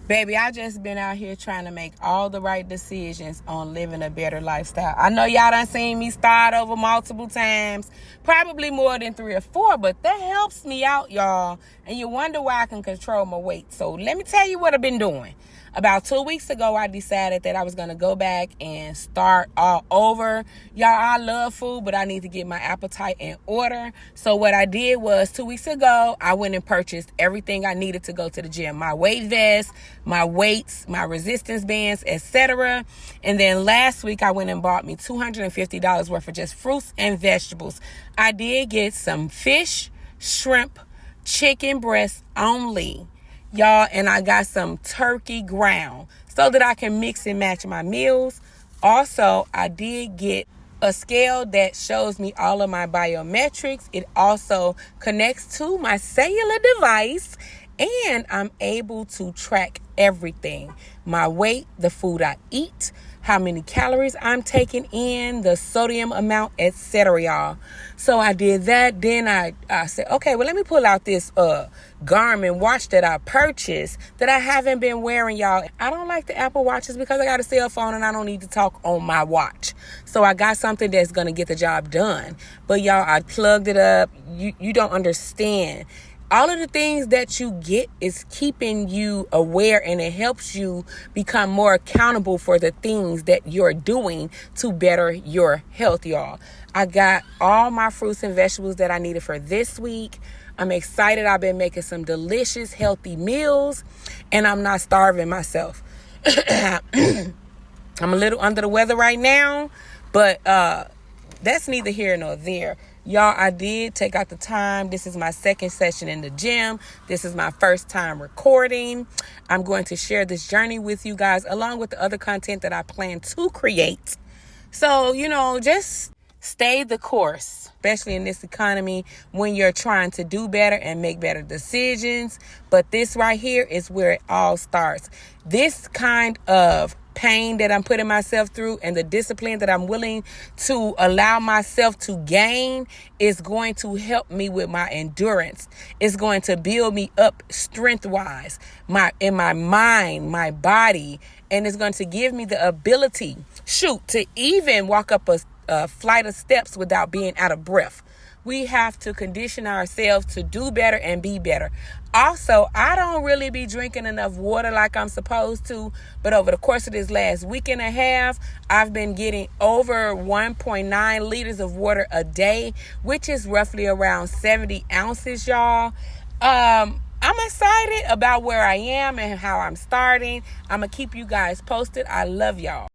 Baby, I just been out here trying to make all the right decisions on living a better lifestyle. I know y'all done seen me start over multiple times, probably more than 3 or 4, but that helps me out, y'all. And you wonder why I can control my weight. So let me tell you what I've been doing. About 2 weeks ago, I decided that I was going to go back and start all over. Y'all, I love food, but I need to get my appetite in order. So what I did was 2 weeks ago, I went and purchased everything I needed to go to the gym. My weight vest, my weights, my resistance bands, etc. And then last week, I went and bought me $250 worth of just fruits and vegetables. I did get some fish, shrimp, chicken breast only. Y'all, and I got some turkey ground so that I can mix and match my meals. Also, I did get a scale that shows me all of my biometrics. It also connects to my cellular device, and I'm able to track everything. My weight, the food I eat, how many calories I'm taking in, the sodium amount, etc., y'all. So I did that. Then I said, okay, well, let me pull out this Garmin watch that I purchased that I haven't been wearing, y'all. I don't like the Apple Watches because I got a cell phone and I don't need to talk on my watch. So I got something that's going to get the job done. But y'all, I plugged it up. You don't understand. All of the things that you get is keeping you aware, and it helps you become more accountable for the things that you're doing to better your health, y'all. I got all my fruits and vegetables that I needed for this week. I'm excited. I've been making some delicious, healthy meals, and I'm not starving myself. I'm a little under the weather right now, but that's neither here nor there. Y'all, I did take out the time. This is my second session in the gym. This is my first time recording. I'm going to share this journey with you guys along with the other content that I plan to create. So, just stay the course, especially in this economy when you're trying to do better and make better decisions. But this right here is where it all starts. This kind of pain that I'm putting myself through and the discipline that I'm willing to allow myself to gain is going to help me with my endurance. It's going to build me up strength-wise, in my mind, my body, and it's going to give me the ability, to even walk up a flight of steps without being out of breath. We have to condition ourselves to do better and be better. Also, I don't really be drinking enough water like I'm supposed to, but over the course of this last week and a half, I've been getting over 1.9 liters of water a day, which is roughly around 70 ounces, y'all. I'm excited about where I am and how I'm starting. I'm going to keep you guys posted. I love y'all.